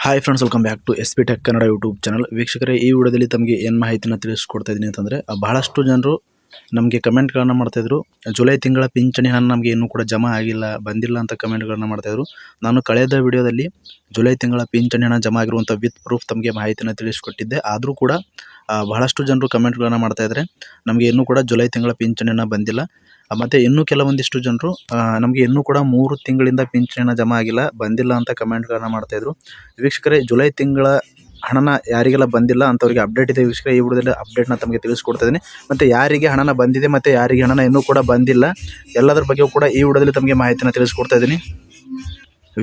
Hi friends, welcome back to S P tech Kannada YouTube channel. ವೀಕ್ಷಕರೇ, ಈ ವಿಡಿಯೋದಲ್ಲಿ ತಮಗೆ ಏನು ಮಾಹಿತಿನ ತಿಳಿಸ್ಕೊಡ್ತಾ ಇದ್ದೀನಿ ಅಂತಂದರೆ, ಬಹಳಷ್ಟು ಜನರು ನಮಗೆ ಕಮೆಂಟ್ಗಳನ್ನು ಮಾಡ್ತಾಯಿದ್ರು. ಜುಲೈ ತಿಂಗಳ ಪಿಂಚಣಿ ಹಣ ನಮಗೆ ಇನ್ನೂ ಕೂಡ ಜಮಾ ಆಗಿಲ್ಲ, ಬಂದಿಲ್ಲ ಅಂತ ಕಮೆಂಟ್ಗಳನ್ನು ಮಾಡ್ತಾಯಿದ್ರು. ನಾನು ಕಳೆದ ವಿಡಿಯೋದಲ್ಲಿ ಜುಲೈ ತಿಂಗಳ ಪಿಂಚಣಿ ಹಣ ಜಮಾ ಆಗಿರುವಂಥ ವಿತ್ ಪ್ರೂಫ್ ತಮಗೆ ಮಾಹಿತಿನ ತಿಳಿಸ್ಕೊಟ್ಟಿದ್ದೆ. ಆದರೂ ಕೂಡ ಬಹಳಷ್ಟು ಜನರು ಕಮೆಂಟ್ಗಳನ್ನು ಮಾಡ್ತಾಯಿದ್ದಾರೆ, ನಮಗೆ ಇನ್ನೂ ಕೂಡ ಜುಲೈ ತಿಂಗಳ ಪಿಂಚಣಿ ಹಣ ಬಂದಿಲ್ಲ. ಮತ್ತು ಇನ್ನೂ ಕೆಲವೊಂದಿಷ್ಟು ಜನರು ನಮಗೆ ಇನ್ನೂ ಕೂಡ 3 ತಿಂಗಳಿಂದ ಪಿಂಚಣಿ ಹಣ ಜಮಾ ಆಗಿಲ್ಲ, ಬಂದಿಲ್ಲ ಅಂತ ಕಮೆಂಟ್ಗಳನ್ನು ಮಾಡ್ತಾಯಿದ್ರು. ವೀಕ್ಷಕರೇ, ಜುಲೈ ತಿಂಗಳ ಹಣನ ಯಾರಿಗೆಲ್ಲ ಬಂದಿಲ್ಲ ಅಂಥವ್ರಿಗೆ ಅಪ್ಡೇಟ್ ಇದೆ ವೀಕ್ಷಕರೇ. ಈ ವಿಡಿಯೋದಲ್ಲಿ ಅಪ್ಡೇಟ್ನ ತಮಗೆ ತಿಳಿಸ್ಕೊಡ್ತಾ ಇದ್ದೀನಿ. ಮತ್ತು ಯಾರಿಗೆ ಹಣನ ಬಂದಿದೆ ಮತ್ತು ಯಾರಿಗೆ ಹಣನ ಇನ್ನೂ ಕೂಡ ಬಂದಿಲ್ಲ, ಎಲ್ಲದರ ಬಗ್ಗೆಯೂ ಕೂಡ ಈ ವಿಡಿಯೋದಲ್ಲಿ ತಮಗೆ ಮಾಹಿತಿನ ತಿಳಿಸ್ಕೊಡ್ತಾ ಇದ್ದೀನಿ.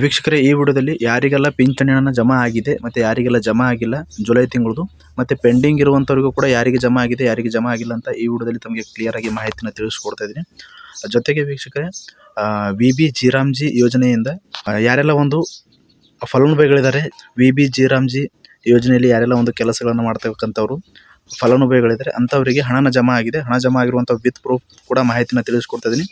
ವೀಕ್ಷಕರೇ, ಈ ವಿಡಿಯೋದಲ್ಲಿ ಯಾರಿಗೆಲ್ಲ ಪಿಂಚಣಿ ಹಣ ಜಮಾ ಆಗಿದೆ ಮತ್ತು ಯಾರಿಗೆಲ್ಲ ಜಮಾ ಆಗಿಲ್ಲ ಜುಲೈ ತಿಂಗಳದು, ಮತ್ತು ಪೆಂಡಿಂಗ್ ಇರುವಂಥವ್ರಿಗೂ ಕೂಡ ಯಾರಿಗೆ ಜಮಾ ಆಗಿದೆ ಯಾರಿಗೆ ಜಮಾ ಆಗಿಲ್ಲ ಅಂತ ಈ ವಿಡಿಯೋದಲ್ಲಿ ತಮಗೆ ಕ್ಲಿಯರಾಗಿ ಮಾಹಿತಿನ ತಿಳಿಸ್ಕೊಡ್ತಾ ಇದ್ದೀನಿ. ಜೊತೆಗೆ ವೀಕ್ಷಕರೇ, ವಿ.ಬಿ.ಜಿ ರಾಮ್ಜಿ ಯೋಜನೆಯಿಂದ ಯಾರೆಲ್ಲ ಒಂದು ಫಲಾನುಭವಿಗಳಿದ್ದಾರೆ, ವಿ.ಬಿ.ಜಿ ರಾಮ್ಜಿ ಯೋಜನೆಯಲ್ಲಿ ಯಾರೆಲ್ಲ ಒಂದು ಕೆಲಸಗಳನ್ನು ಮಾಡ್ತಕ್ಕಂಥವ್ರು ಫಲಾನುಭವಿಗಳಿದ್ದಾರೆ ಅಂಥವರಿಗೆ ಹಣನ ಜಮಾ ಆಗಿದೆ. ಹಣ ಜಮಾ ಆಗಿರುವಂಥ ವಿತ್ ಪ್ರೂಫ್ ಕೂಡ ಮಾಹಿತಿನ ತಿಳಿಸ್ಕೊಡ್ತಾ ಇದ್ದೀನಿ.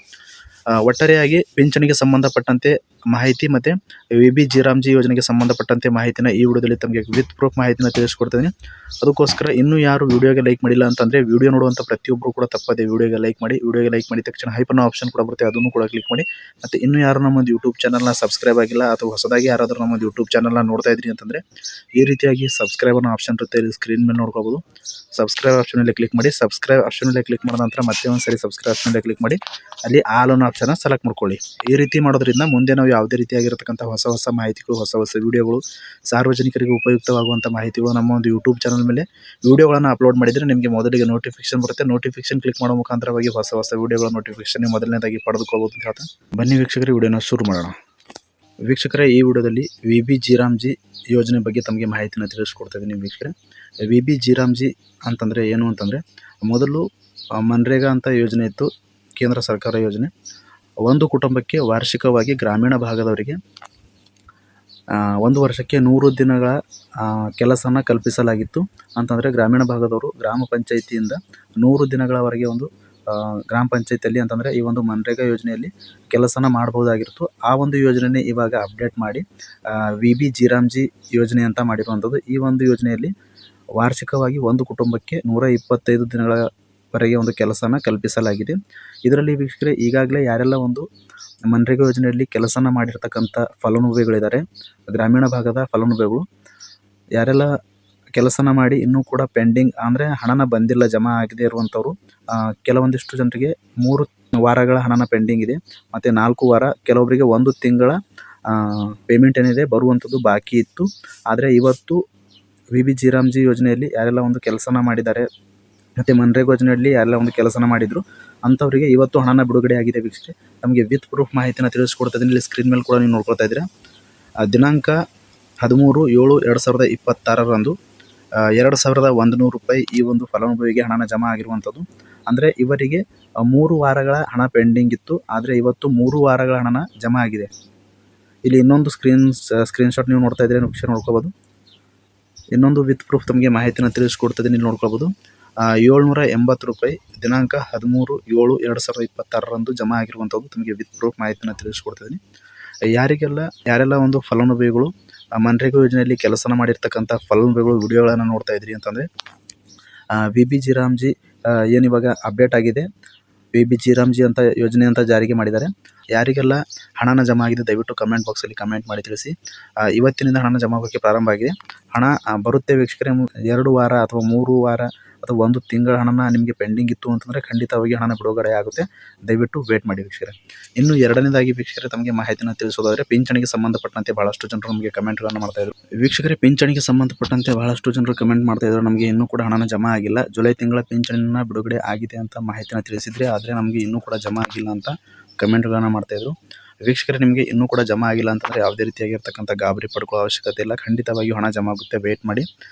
ಒಟ್ಟಾರೆಯಾಗಿ ಪಿಂಚಣಿಗೆ ಸಂಬಂಧಪಟ್ಟಂತೆ ಮಾಹಿತಿ ಮತ್ತು ವಿ.ಬಿ.ಜಿ ರಾಮ್ಜಿ ಯೋಜನೆಗೆ ಸಂಬಂಧಪಟ್ಟಂತೆ ಮಾಹಿತಿನ ಈ ವಿಡಿಯೋದಲ್ಲಿ ತಮಗೆ ವಿತ್ ಪ್ರೂಫ್ ಮಾಹಿತಿನ ತಿಳಿಸ್ಕೊಡ್ತೀನಿ. ಅದಕ್ಕೋಸ್ಕರ ಇನ್ನೂ ಯಾರು ವಿಡಿಯೋಗೆ ಲೈಕ್ ಮಾಡಿಲ್ಲ ಅಂತಂದರೆ, ವಿಡಿಯೋ ನೋಡುವಂಥ ಪ್ರತಿಯೊಬ್ಬರು ಕೂಡ ತಪ್ಪದೆ ವಿಡಿಯೋಗೆ ಲೈಕ್ ಮಾಡಿ. ವಿಡಿಯೋಗೆ ಲೈಕ್ ಮಾಡಿದ ತಕ್ಷಣ ಹೈಪರ್ನ ಆಪ್ಷನ್ ಕೂಡ ಬರುತ್ತೆ, ಅದನ್ನು ಕೂಡ ಕ್ಲಿಕ್ ಮಾಡಿ. ಮತ್ತು ಇನ್ನೂ ಯಾರು ನಮ್ಮೊಂದು ಯೂಟ್ಯೂಬ್ ಚಾನಲ್ನ ಸಬ್ಸ್ಕ್ರೈಬ್ ಆಗಿಲ್ಲ ಅಥವಾ ಹೊಸದಾಗಿ ಯಾರಾದರೂ ನಮ್ಮೊಂದು ಯೂಟ್ಯೂಬ್ ಚಾನಲ್ನ ನೋಡ್ತಾ ಇದ್ರಿ ಅಂತಂದರೆ, ಈ ರೀತಿಯಾಗಿ ಸಬ್ಸ್ಕ್ರೈಬ್ ಅನ್ನೋ ಆಪ್ಷನ್ ಇರುತ್ತೆ, ಸ್ಕ್ರೀನ್ ಮೇಲೆ ನೋಡ್ಕೋಬೋದು. ಸಬ್ಸ್ಕ್ರೈಬ್ ಆಪ್ಷನ್ ಮೇಲೆ ಕ್ಲಿಕ್ ಮಾಡಿ. ಸಬ್ಸ್ಕ್ರೈಬ್ ಆಪ್ಷನ್ ಮೇಲೆ ಕ್ಲಿಕ್ ಮಾಡಿದ ನಂತರ ಮತ್ತೆ ಒಂದು ಸರಿ ಸಬ್ಸ್ಕ್ರೈಬ್ ಆಪ್ಷನ್ ಮೇಲೆ ಕ್ಲಿಕ್ ಮಾಡಿ, ಅಲ್ಲಿ ಆಲ್ ಅನ್ನೋ ಆಪ್ಷನ್ನ ಸೆಲೆಕ್ಟ್ ಮಾಡ್ಕೊಳ್ಳಿ. ಈ ರೀತಿ ಮಾಡೋದ್ರಿಂದ ಮುಂದೆ ನಾವು ಯಾವುದೇ ರೀತಿಯಾಗಿರತಕ್ಕಂಥ ಹೊಸ ಮಾಹಿತಿಗಳು, ಹೊಸ ವಿಡಿಯೋಗಳು, ಸಾರ್ವಜನಿಕರಿಗೆ ಉಪಯುಕ್ತವಾಗುವಂಥ ಮಾಹಿತಿಗಳು ನಮ್ಮ ಒಂದು ಯೂಟ್ಯೂಬ್ ಚಾನಲ್ ಮೇಲೆ ವಿಡಿಯೋಗಳನ್ನು ಅಪ್ಲೋಡ್ ಮಾಡಿದರೆ ನಿಮಗೆ ಮೊದಲಿಗೆ ನೋಟಿಫಿಕೇಶನ್ ಬರುತ್ತೆ. ನೋಟಿಫಿಕೇಶನ್ ಕ್ಲಿಕ್ ಮಾಡೋ ಮುಖಾಂತರವಾಗಿ ಹೊಸ ವಿಡಿಯೋಗಳ ನೋಟಿಫಿಕೇಶನ್ ಮೊದಲನೇದಾಗಿ ಪಡೆದುಕೊಳ್ಳಬಹುದು ಅಂತ ಹೇಳ್ತಾ ಬನ್ನಿ ವೀಕ್ಷಕರೇ, ವಿಡಿಯೋನ ಶುರು ಮಾಡೋಣ. ವೀಕ್ಷಕರೇ, ಈ ವಿಡಿಯೋದಲ್ಲಿ ವಿ.ಬಿ.ಜಿ ರಾಮ್ಜಿ ಯೋಜನೆ ಬಗ್ಗೆ ತಮಗೆ ಮಾಹಿತಿನ ತಿಳಿಸ್ಕೊಡ್ತಾ ಇದ್ದೀನಿ. ವೀಕ್ಷಕರೇ, ವಿ.ಬಿ.ಜಿ ರಾಮ್ಜಿ ಅಂತಂದರೆ ಏನು ಅಂತಂದರೆ, ಮೊದಲು ಮನ್ರೇಗಾ ಅಂತ ಯೋಜನೆ ಇತ್ತು, ಕೇಂದ್ರ ಸರ್ಕಾರ ಯೋಜನೆ. ಒಂದು ಕುಟುಂಬಕ್ಕೆ ವಾರ್ಷಿಕವಾಗಿ ಗ್ರಾಮೀಣ ಭಾಗದವರಿಗೆ 1 ವರ್ಷಕ್ಕೆ 100 ದಿನಗಳ ಕೆಲಸನ ಕಲ್ಪಿಸಲಾಗಿತ್ತು. ಅಂತಂದರೆ ಗ್ರಾಮೀಣ ಭಾಗದವರು ಗ್ರಾಮ ಪಂಚಾಯಿತಿಯಿಂದ 100 ದಿನಗಳವರೆಗೆ ಒಂದು ಗ್ರಾಮ ಪಂಚಾಯಿತಿಯಲ್ಲಿ ಅಂತಂದರೆ ಈ ಒಂದು ಮನ್ರೇಗಾ ಯೋಜನೆಯಲ್ಲಿ ಕೆಲಸನ ಮಾಡ್ಬೋದಾಗಿತ್ತು. ಆ ಒಂದು ಯೋಜನೆಯೇ ಇವಾಗ ಅಪ್ಡೇಟ್ ಮಾಡಿ ವಿ.ಬಿ.ಜಿ ರಾಮ್ಜಿ ಯೋಜನೆ ಅಂತ ಮಾಡಿರುವಂಥದ್ದು. ಈ ಒಂದು ಯೋಜನೆಯಲ್ಲಿ ವಾರ್ಷಿಕವಾಗಿ ಒಂದು ಕುಟುಂಬಕ್ಕೆ 125 ದಿನಗಳವರೆಗೆ ಒಂದು ಕೆಲಸನ ಕಲ್ಪಿಸಲಾಗಿದೆ. ಇದರಲ್ಲಿ ವೀಕ್ಷಕರೇ, ಈಗಾಗಲೇ ಯಾರೆಲ್ಲ ಒಂದು ಮನ್ರೇಗಾ ಯೋಜನೆಯಲ್ಲಿ ಕೆಲಸನ ಮಾಡಿರ್ತಕ್ಕಂಥ ಫಲಾನುಭವಿಗಳಿದ್ದಾರೆ, ಗ್ರಾಮೀಣ ಭಾಗದ ಫಲಾನುಭವಿಗಳು ಯಾರೆಲ್ಲ ಕೆಲಸನ ಮಾಡಿ ಇನ್ನೂ ಕೂಡ ಪೆಂಡಿಂಗ್ ಅಂದರೆ ಹಣನ ಬಂದಿಲ್ಲ, ಜಮಾ ಆಗದೇ ಇರುವಂಥವ್ರು, ಕೆಲವೊಂದಿಷ್ಟು ಜನರಿಗೆ 3 ವಾರಗಳ ಹಣನ ಪೆಂಡಿಂಗ್ ಇದೆ ಮತ್ತು 4 ವಾರ, ಕೆಲವೊಬ್ಬರಿಗೆ 1 ತಿಂಗಳ ಪೇಮೆಂಟ್ ಏನಿದೆ ಬರುವಂಥದ್ದು ಬಾಕಿ ಇತ್ತು. ಆದರೆ ಇವತ್ತು ವಿ.ಬಿ.ಜಿ ರಾಮ್ಜಿ ಯೋಜನೆಯಲ್ಲಿ ಯಾರೆಲ್ಲ ಒಂದು ಕೆಲಸನ ಮಾಡಿದ್ದಾರೆ ಮತ್ತು ಮನ್ರೇಗಾ ಯೋಜನೆಯಲ್ಲಿ ಯಾರೆಲ್ಲ ಒಂದು ಕೆಲಸನ ಮಾಡಿದರು ಅಂಥವರಿಗೆ ಇವತ್ತು ಹಣನ ಬಿಡುಗಡೆ ಆಗಿದೆ. ವೀಕ್ಷಕರೇ, ನಮಗೆ ವಿತ್ ಪ್ರೂಫ್ ಮಾಹಿತಿನ ತಿಳಿಸ್ಕೊಡ್ತಾ ಇದ್ದೀನಿ. ಇಲ್ಲಿ ಸ್ಕ್ರೀನ್ ಮೇಲೆ ಕೂಡ ನೀವು ನೋಡ್ಕೊಳ್ತಾ ಇದ್ದೀರಾ. ದಿನಾಂಕ 13/7/2026 2,100 ರೂಪಾಯಿ ಈ ಒಂದು ಫಲಾನುಭವಿಗೆ ಹಣನ ಜಮಾ ಆಗಿರುವಂಥದ್ದು. ಅಂದರೆ ಇವರಿಗೆ 3 ವಾರಗಳ ಹಣ ಪೆಂಡಿಂಗ್ ಇತ್ತು, ಆದರೆ ಇವತ್ತು 3 ವಾರಗಳ ಹಣನ ಜಮಾ ಆಗಿದೆ. ಇಲ್ಲಿ ಇನ್ನೊಂದು ಸ್ಕ್ರೀನ್ಶಾಟ್ ನೀವು ನೋಡ್ತಾ ಇದ್ದೀರಾ, ನೋಡ್ಕೋಬೋದು. ಇನ್ನೊಂದು ವಿತ್ ಪ್ರೂಫ್ ತಮಗೆ ಮಾಹಿತಿನ ತಿಳಿಸ್ಕೊಡ್ತಾ ಇದ್ದೀನಿ, ಇಲ್ಲಿ ನೋಡ್ಕೋಬೋದು. 780 ರೂಪಾಯಿ ದಿನಾಂಕ 13/7/2026 ಜಮಾ ಆಗಿರುವಂಥದ್ದು ತಮಗೆ ವಿತ್ ಪ್ರೂಫ್ ಮಾಹಿತಿನ ತಿಳಿಸ್ಕೊಡ್ತಿದ್ದೀನಿ. ಯಾರೆಲ್ಲ ಒಂದು ಫಲಾನುಭವಿಗಳು ಮನ್ರೇಗಾ ಯೋಜನೆಯಲ್ಲಿ ಕೆಲಸನ ಮಾಡಿರ್ತಕ್ಕಂಥ ಫಲಾನುಭವಿಗಳು ವಿಡಿಯೋಗಳನ್ನು ನೋಡ್ತಾ ಇದ್ರಿ ಅಂತಂದರೆ, ವಿ.ಬಿ.ಜಿ ರಾಮ್ಜಿ ಏನಿವಾಗ ಅಪ್ಡೇಟ್ ಆಗಿದೆ, ವಿ.ಬಿ.ಜಿ ರಾಮ್ಜಿ ಅಂತ ಯೋಜನೆ ಅಂತ ಜಾರಿಗೆ ಮಾಡಿದ್ದಾರೆ. ಯಾರಿಗೆಲ್ಲ ಹಣನ ಜಮಾ ಆಗಿದೆ ದಯವಿಟ್ಟು ಕಮೆಂಟ್ ಬಾಕ್ಸಲ್ಲಿ ಕಮೆಂಟ್ ಮಾಡಿ ತಿಳಿಸಿ. ಇವತ್ತಿನಿಂದ ಹಣನ ಜಮಾ ಆಗೋಕ್ಕೆ ಪ್ರಾರಂಭ ಆಗಿದೆ. ಹಣ ಬರುತ್ತೆ ವೀಕ್ಷಕರೇ. 2 ವಾರ ಅಥವಾ 3 ವಾರ ಅಥವಾ 1 ತಿಂಗಳ ಹಣನ ನಿಮಗೆ ಪೆಂಡಿಂಗ್ ಇತ್ತು ಅಂತಂದರೆ ಖಂಡಿತವಾಗಿ ಹಣ ಬಿಡುಗಡೆ ಆಗುತ್ತೆ. ದಯವಿಟ್ಟು ವೇಟ್ ಮಾಡಿ ವೀಕ್ಷಕರೇ. ಇನ್ನು ಎರಡನೇದಾಗಿ ವೀಕ್ಷಕರೇ, ತಮಗೆ ಮಾಹಿತಿನ ತಿಳಿಸೋದಾದರೆ, ಪಿಂಚಣಿಗೆ ಸಂಬಂಧಪಟ್ಟಂತೆ ಬಹಳಷ್ಟು ಜನರು ನಮಗೆ ಕಮೆಂಟ್ಗಳನ್ನು ಮಾಡ್ತಾಯಿದ್ರು. ವೀಕ್ಷಕರೇ, ಪಿಂಚಣಿಗೆ ಸಂಬಂಧಪಟ್ಟಂತೆ ಬಹಳಷ್ಟು ಜನರು ಕಮೆಂಟ್ ಮಾಡ್ತಾಯಿದ್ರು, ನಮಗೆ ಇನ್ನೂ ಕೂಡ ಹಣನ ಜಮಾ ಆಗಿಲ್ಲ, ಜುಲೈ ತಿಂಗಳ ಪಿಂಚಣಿನ ಬಿಡುಗಡೆ ಆಗಿದೆ ಅಂತ ಮಾಹಿತಿನ ತಿಳಿಸಿದರೆ, ಆದರೆ ನಮಗೆ ಇನ್ನೂ ಕೂಡ ಜಮಾ ಆಗಿಲ್ಲ ಅಂತ ಕಮೆಂಟ್ಗಳನ್ನು ಮಾಡ್ತಾಯಿದ್ರು. ವೀಕ್ಷಕರೇ, ನಿಮಗೆ ಇನ್ನೂ ಕೂಡ ಜಮಾ ಆಗಿಲ್ಲ ಅಂತಂದರೆ ಯಾವುದೇ ರೀತಿಯಾಗಿರ್ತಕ್ಕಂಥ ಗಾಬರಿ ಪಡ್ಕೊಳ್ಳೋ ಅವಶ್ಯಕತೆ ಇಲ್ಲ. ಖಂಡಿತವಾಗಿಯೂ ಹಣ ಜಮಾ ಆಗುತ್ತೆ, ವೇಟ್ ಮಾಡಿ.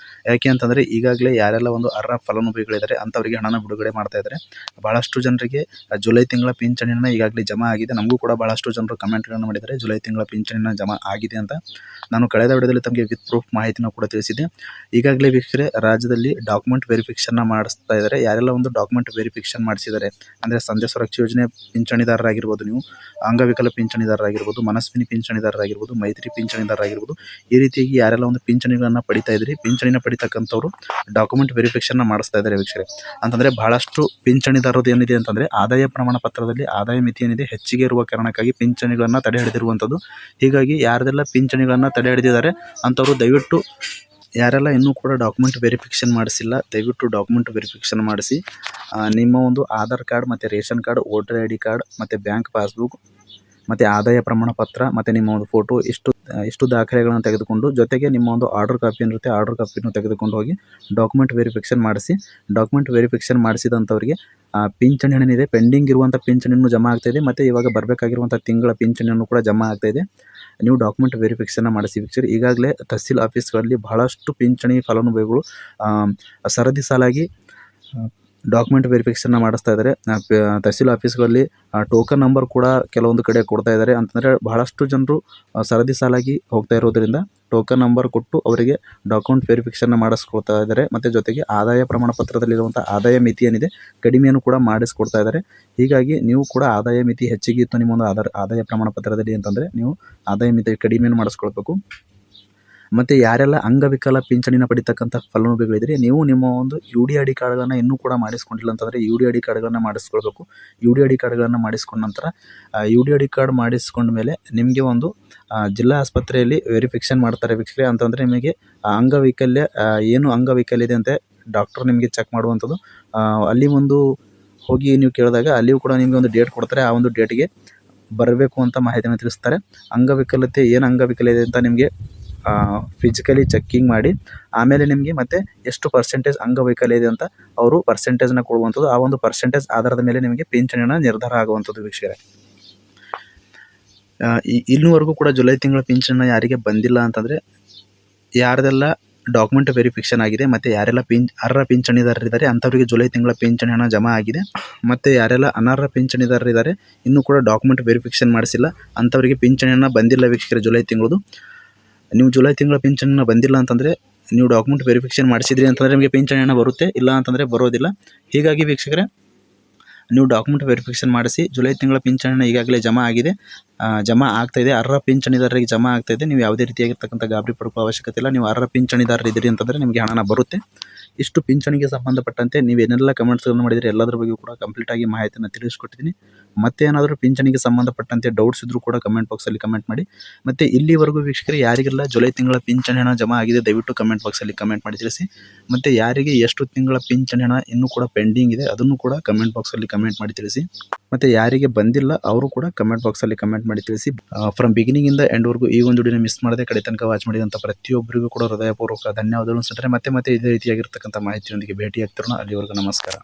ಯಾಕೆ ಅಂತಂದರೆ ಈಗಾಗಲೇ ಯಾರೆಲ್ಲ ಒಂದು ಅರ್ಹ ಫಲಾನುಭವಿಗಳಿದ್ದಾರೆ ಅಂಥವರಿಗೆ ಹಣನ ಬಿಡುಗಡೆ ಮಾಡ್ತಾಯಿದ್ದಾರೆ. ಭಾಳಷ್ಟು ಜನರಿಗೆ ಜುಲೈ ತಿಂಗಳ ಪಿಂಚಣಿನ ಈಗಾಗಲೇ ಜಮಾ ಆಗಿದೆ. ನಮಗೂ ಕೂಡ ಭಾಳಷ್ಟು ಜನರು ಕಮೆಂಟ್ಗಳನ್ನು ಮಾಡಿದ್ದಾರೆ, ಜುಲೈ ತಿಂಗಳ ಪಿಂಚಣಿನ ಜಮಾ ಆಗಿದೆ ಅಂತ. ನಾನು ಕಳೆದ ವಿಡಿಯೋದಲ್ಲಿ ತಮಗೆ ವಿತ್ ಪ್ರೂಫ್ ಮಾಹಿತಿನ ಕೂಡ ತಿಳಿಸಿದ್ದೆ. ಈಗಾಗಲೇ ವೀಕ್ಷಕರೇ, ರಾಜ್ಯದಲ್ಲಿ ಡಾಕ್ಯುಮೆಂಟ್ ವೆರಿಫಿಕೇಷನ್ನ ಮಾಡಿಸ್ತಾ ಇದ್ದಾರೆ. ಯಾರೆಲ್ಲ ಒಂದು ಡಾಕ್ಯುಮೆಂಟ್ ವೆರಿಫಿಕೇಷನ್ ಮಾಡಿಸಿದ್ದಾರೆ ಅಂದರೆ ಸಂಧ್ಯಾ ಸುರಕ್ಷಾ ಯೋಜನೆ ಪಿಂಚಣಿದಾರರಾಗಿರ್ಬೋದು, ನೀವು ಅಂಗವಿಕಲ ಪಿಂಚಣಿ ಪಿಂಚಣಿದಾರರಾಗಿರ್ಬೋದು, ಮನಸ್ವಿನಿ ಪಿಂಚಣಿದಾರರಾಗಿರ್ಬೋದು, ಮೈತ್ರಿ ಪಿಂಚಣಿದಾರರಾಗಿರ್ಬೋದು, ಈ ರೀತಿಯಾಗಿ ಯಾರೆಲ್ಲ ಒಂದು ಪಿಂಚಣಿಗಳನ್ನು ಪಡಿತಾ ಇದ್ರಿ, ಪಿಂಚಣಿನ ಪಡಿತಕ್ಕಂಥವ್ರು ಡಾಕ್ಯುಮೆಂಟ್ ವೆರಿಫಿಕೇಷನ್ನ ಮಾಡಿಸ್ತಾ ಇದ್ದಾರೆ ವೀಕ್ಷಕರೇ. ಅಂತಂದರೆ ಬಹಳಷ್ಟು ಪಿಂಚಣಿದಾರರದ್ದು ಏನಿದೆ ಅಂತಂದರೆ ಆದಾಯ ಪ್ರಮಾಣ ಪತ್ರದಲ್ಲಿ ಆದಾಯ ಮಿತಿ ಏನಿದೆ ಹೆಚ್ಚಿಗೆ ಇರುವ ಕಾರಣಕ್ಕಾಗಿ ಪಿಂಚಣಿಗಳನ್ನು ತಡೆ ಹಿಡಿದಿರುವಂಥದ್ದು. ಹೀಗಾಗಿ ಯಾರೆಲ್ಲ ಪಿಂಚಣಿಗಳನ್ನು ತಡೆ ಹಿಡಿದಿದ್ದಾರೆ ಅಂಥವರು ದಯವಿಟ್ಟು ಯಾರೆಲ್ಲ ಇನ್ನೂ ಕೂಡ ಡಾಕ್ಯುಮೆಂಟ್ ವೆರಿಫಿಕೇಷನ್ ಮಾಡಿಸಿಲ್ಲ, ದಯವಿಟ್ಟು ಡಾಕ್ಯುಮೆಂಟ್ ವೆರಿಫಿಕೇಷನ್ ಮಾಡಿಸಿ. ನಿಮ್ಮ ಒಂದು ಆಧಾರ್ ಕಾರ್ಡ್ ಮತ್ತು ration card, voter I D card ಮತ್ತು ಬ್ಯಾಂಕ್ ಪಾಸ್ಬುಕ್ ಮತ್ತು ಆದಾಯ ಪ್ರಮಾಣ ಪತ್ರ ಮತ್ತು ನಿಮ್ಮ ಒಂದು ಫೋಟೋ ಇಷ್ಟು ದಾಖಲೆಗಳನ್ನು ತೆಗೆದುಕೊಂಡು, ಜೊತೆಗೆ ನಿಮ್ಮ ಒಂದು ಆರ್ಡರ್ ಕಾಪಿ ಏನಿರುತ್ತೆ ಆರ್ಡರ್ ಕಾಪಿಯನ್ನು ತೆಗೆದುಕೊಂಡು ಹೋಗಿ ಡಾಕ್ಯುಮೆಂಟ್ ವೆರಿಫಿಕೇಷನ್ ಮಾಡಿಸಿ. ಡಾಕ್ಯುಮೆಂಟ್ ವೆರಿಫಿಕೇಷನ್ ಮಾಡಿಸಿದಂಥವರಿಗೆ ಪಿಂಚಣಿ ಏನಿದೆ ಪೆಂಡಿಂಗ್ ಇರುವಂಥ ಪಿಂಚಣಿಯನ್ನು ಜಮಾ ಆಗ್ತಾಯಿದೆ ಮತ್ತು ಇವಾಗ ಬರಬೇಕಾಗಿರುವಂಥ ತಿಂಗಳ ಪಿಂಚಣಿಯನ್ನು ಕೂಡ ಜಮಾ ಆಗ್ತಾಯಿದೆ. ನೀವು ಡಾಕ್ಯುಮೆಂಟ್ ವೆರಿಫಿಕೇಷನ್ನ ಮಾಡಿಸಿ ವೀಕ್ಷಕರು. ಈಗಾಗಲೇ ತಹಸೀಲ್ ಆಫೀಸ್ಗಳಲ್ಲಿ ಬಹಳಷ್ಟು ಪಿಂಚಣಿ ಫಲಾನುಭವಿಗಳು ಸರದಿ ಸಾಲಾಗಿ ಡಾಕ್ಯುಮೆಂಟ್ ವೆರಿಫಿಕೇಷನ್ನ ಮಾಡಿಸ್ತಾ ಇದ್ದಾರೆ. ತಹಸೀಲ್ ಆಫೀಸ್ಗಳಲ್ಲಿ ಟೋಕನ್ ನಂಬರ್ ಕೂಡ ಕೆಲವೊಂದು ಕಡೆ ಕೊಡ್ತಾ ಇದ್ದಾರೆ. ಅಂತಂದರೆ ಬಹಳಷ್ಟು ಜನರು ಸರದಿ ಸಾಲಾಗಿ ಹೋಗ್ತಾ ಇರೋದರಿಂದ ಟೋಕನ್ ನಂಬರ್ ಕೊಟ್ಟು ಅವರಿಗೆ ಡಾಕ್ಯುಮೆಂಟ್ ವೆರಿಫಿಕೇಷನ್ನ ಮಾಡಿಸ್ಕೊಳ್ತಾ ಇದ್ದಾರೆ. ಮತ್ತು ಜೊತೆಗೆ ಆದಾಯ ಪ್ರಮಾಣ ಪತ್ರದಲ್ಲಿರುವಂಥ ಆದಾಯ ಮಿತಿ ಏನಿದೆ ಕಡಿಮೆಯನ್ನು ಕೂಡ ಮಾಡಿಸ್ಕೊಡ್ತಾ ಇದ್ದಾರೆ. ಹೀಗಾಗಿ ನೀವು ಕೂಡ ಆದಾಯ ಮಿತಿ ಹೆಚ್ಚಿಗೆ ಇತ್ತು ನಿಮ್ಮ ಒಂದು ಆದಾಯ ಪ್ರಮಾಣ ಪತ್ರದಲ್ಲಿ ಅಂತಂದರೆ ನೀವು ಆದಾಯ ಮಿತಿ ಕಡಿಮೆಯನ್ನು ಮಾಡಿಸ್ಕೊಳ್ಬೇಕು. ಮತ್ತು ಯಾರೆಲ್ಲ ಅಂಗವಿಕಲ ಪಿಂಚಣಿನ ಪಡಿತಕ್ಕಂಥ ಫಲಾನುಭವಿಗಳಿದ್ರೆ ನೀವು ನಿಮ್ಮ ಒಂದು ಯು ಡಿ ಐ ಡಿ ಕಾರ್ಡ್ಗಳನ್ನು ಇನ್ನೂ ಕೂಡ ಮಾಡಿಸ್ಕೊಂಡಿಲ್ಲ ಅಂತಂದರೆ ಯು ಡಿ ಐ ಡಿ ಕಾರ್ಡ್ಗಳನ್ನು ಮಾಡಿಸ್ಕೊಳ್ಬೇಕು. ಯು ಡಿ ಐ ಡಿ ಕಾರ್ಡ್ಗಳನ್ನು ಮಾಡಿಸ್ಕೊಂಡ ನಂತರ U D I D card ಮಾಡಿಸ್ಕೊಂಡ ಮೇಲೆ ನಿಮಗೆ ಒಂದು ಜಿಲ್ಲಾ ಆಸ್ಪತ್ರೆಯಲ್ಲಿ ವೆರಿಫಿಕೇಷನ್ ಮಾಡ್ತಾರೆ ವೀಕ್ಷಕರೇ. ಅಂತಂದರೆ ನಿಮಗೆ ಅಂಗವೈಕಲ್ಯ ಏನು ಅಂಗವೈಕಲ್ಯ ಇದೆ ಅಂತ ಡಾಕ್ಟರ್ ನಿಮಗೆ ಚೆಕ್ ಮಾಡುವಂಥದ್ದು. ಅಲ್ಲಿ ಒಂದು ಹೋಗಿ ನೀವು ಕೇಳಿದಾಗ ಅಲ್ಲಿಯೂ ಕೂಡ ನಿಮಗೆ ಒಂದು ಡೇಟ್ ಕೊಡ್ತಾರೆ. ಆ ಒಂದು ಡೇಟಿಗೆ ಬರಬೇಕು ಅಂತ ಮಾಹಿತಿಯನ್ನು ತಿಳಿಸ್ತಾರೆ. ಅಂಗವಿಕಲತೆ ಏನು ಅಂಗವಿಕಲ ಅಂತ ನಿಮಗೆ ಫಿಸಿಕಲಿ ಚೆಕ್ಕಿಂಗ್ ಮಾಡಿ ಆಮೇಲೆ ನಿಮಗೆ ಮತ್ತೆ ಎಷ್ಟು ಪರ್ಸೆಂಟೇಜ್ ಅಂಗವೈಕಲ್ಯ ಇದೆ ಅಂತ ಅವರು ಪರ್ಸೆಂಟೇಜ್ನ ಕೊಡುವಂಥದ್ದು. ಆ ಒಂದು ಪರ್ಸೆಂಟೇಜ್ ಆಧಾರದ ಮೇಲೆ ನಿಮಗೆ ಪಿಂಚಣಿನ ನಿರ್ಧಾರ ಆಗುವಂಥದ್ದು ವೀಕ್ಷಕರೇ. ಇನ್ನೂವರೆಗೂ ಕೂಡ ಜುಲೈ ತಿಂಗಳ ಪಿಂಚಣಿನ ಯಾರಿಗೆ ಬಂದಿಲ್ಲ ಅಂತಂದರೆ ಯಾರದೆಲ್ಲ ಡಾಕ್ಯುಮೆಂಟ್ ವೆರಿಫಿಕೇಷನ್ ಆಗಿದೆ ಮತ್ತು ಯಾರೆಲ್ಲ ಅರ್ಹ ಪಿಂಚಣಿದಾರರಿದ್ದಾರೆ ಅಂಥವರಿಗೆ ಜುಲೈ ತಿಂಗಳ ಪಿಂಚಣಿ ಹಣ ಜಮಾ ಆಗಿದೆ. ಮತ್ತು ಯಾರೆಲ್ಲ ಅನರ್ಹ ಪಿಂಚಣಿದಾರರಿದ್ದಾರೆ ಇನ್ನೂ ಕೂಡ ಡಾಕ್ಯುಮೆಂಟ್ ವೆರಿಫಿಕೇಷನ್ ಮಾಡಿಸಿಲ್ಲ ಅಂಥವರಿಗೆ ಪಿಂಚಣಿ ಹಣ ಬಂದಿಲ್ಲ ವೀಕ್ಷಕರೇ. ಜುಲೈ ತಿಂಗಳದು ನೀವು ಜುಲೈ ತಿಂಗಳ ಪಿಂಚಣಿನ ಬಂದಿಲ್ಲ ಅಂತಂದರೆ ನೀವು ಡಾಕ್ಯುಮೆಂಟ್ ವೆರಿಫಿಕೇಷನ್ ಮಾಡಿಸಿದ್ರಿ ಅಂತಂದರೆ ನಿಮಗೆ ಪಿಂಚಣಿ ಹಣ ಬರುತ್ತೆ, ಇಲ್ಲ ಅಂತಂದರೆ ಬರೋದಿಲ್ಲ. ಹೀಗಾಗಿ ವೀಕ್ಷಕರೇ ನೀವು ಡಾಕ್ಯುಮೆಂಟ್ ವೆರಿಫಿಕೇಷನ್ ಮಾಡಿಸಿ. ಜುಲೈ ತಿಂಗಳ ಪಿಂಚಣಿನ ಈಗಾಗಲೇ ಜಮಾ ಆಗಿದೆ, ಜಮಾ ಆಗ್ತಾಯಿದೆ. ಅರ್ಹ ಪಿಂಚಣಿದಾರರಿಗೆ ಜಮಾ ಆಗ್ತಾಯಿದೆ. ನೀವು ಯಾವುದೇ ರೀತಿಯಾಗಿರ್ತಕ್ಕಂಥ ಗಾಬರಿ ಪಡುವ ಅವಶ್ಯಕತೆ ಇಲ್ಲ. ನೀವು ಅರ್ಹ ಪಿಂಚಣಿದಾರರಿದ್ದೀರಿ ಅಂತಂದರೆ ನಿಮಗೆ ಹಣ ಬರುತ್ತೆ. ಇಷ್ಟು ಪಿಂಚಣಿಗೆ ಸಂಬಂಧಪಟ್ಟಂತೆ ನೀವೇನೆಲ್ಲ ಕಮೆಂಟ್ಸ್ಗಳನ್ನು ಮಾಡಿದರೆ ಎಲ್ಲದರ ಬಗ್ಗೆ ಕೂಡ ಕಂಪ್ಲೀಟಾಗಿ ಮಾಹಿತಿಯನ್ನು ತಿಳಿಸ್ಕೊಟ್ಟಿದ್ದೀನಿ. ಮತ್ತೆ ಏನಾದರೂ ಪಿಂಚಣಿಗೆ ಸಂಬಂಧಪಟ್ಟಂತೆ ಡೌಟ್ಸ್ ಇದ್ದರೂ ಕೂಡ ಕಮೆಂಟ್ ಬಾಕ್ಸಲ್ಲಿ ಕಮೆಂಟ್ ಮಾಡಿ. ಮತ್ತು ಇಲ್ಲಿವರೆಗೂ ವೀಕ್ಷಕರು ಯಾರಿಗೆಲ್ಲ ಜುಲೈ ತಿಂಗಳ ಪಿಂಚಣಿ ಹಣ ಜಮಾ ಆಗಿದೆ ದಯವಿಟ್ಟು ಕಮೆಂಟ್ ಬಾಕ್ಸಲ್ಲಿ ಕಮೆಂಟ್ ಮಾಡಿ ತಿಳಿಸಿ. ಮತ್ತು ಯಾರಿಗೆ ಎಷ್ಟು ತಿಂಗಳ ಪಿಂಚಣಿ ಹಣ ಇನ್ನೂ ಕೂಡ ಪೆಂಡಿಂಗ್ ಇದೆ ಅದನ್ನು ಕೂಡ ಕಮೆಂಟ್ ಬಾಕ್ಸಲ್ಲಿ ಕಮೆಂಟ್ ಮಾಡಿ ತಿಳಿಸಿ. ಮತ್ತು ಯಾರಿಗೆ ಬಂದಿಲ್ಲ ಅವರು ಕೂಡ ಕಮೆಂಟ್ ಬಾಕ್ಸಲ್ಲಿ ಕಮೆಂಟ್ ಮಾಡಿ ತಿಳಿಸಿ. ಫ್ರಮ್ ಬಿಗಿನಿಂಗಿಂದ ಎಂಡ್ವರೆಗೂ ಈ ಒಂದು ವಿಡಿಯೋನ ಮಿಸ್ ಮಾಡದೆ ಕಡೆ ತನಕ ವಾಚ್ ಮಾಡಿದಂಥ ಪ್ರತಿಯೊಬ್ಬರಿಗೂ ಕೂಡ ಹೃದಯಪೂರ್ವಕ ಧನ್ಯವಾದಗಳು. ಮತ್ತೆ ಇದೇ ರೀತಿಯಾಗಿರ್ತಕ್ಕಂಥ ಮಾಹಿತಿಯೊಂದಿಗೆ ಭೇಟಿಯಾಗ್ತಿರೋಣ. ಅಲ್ಲಿವರೆಗೂ ನಮಸ್ಕಾರ.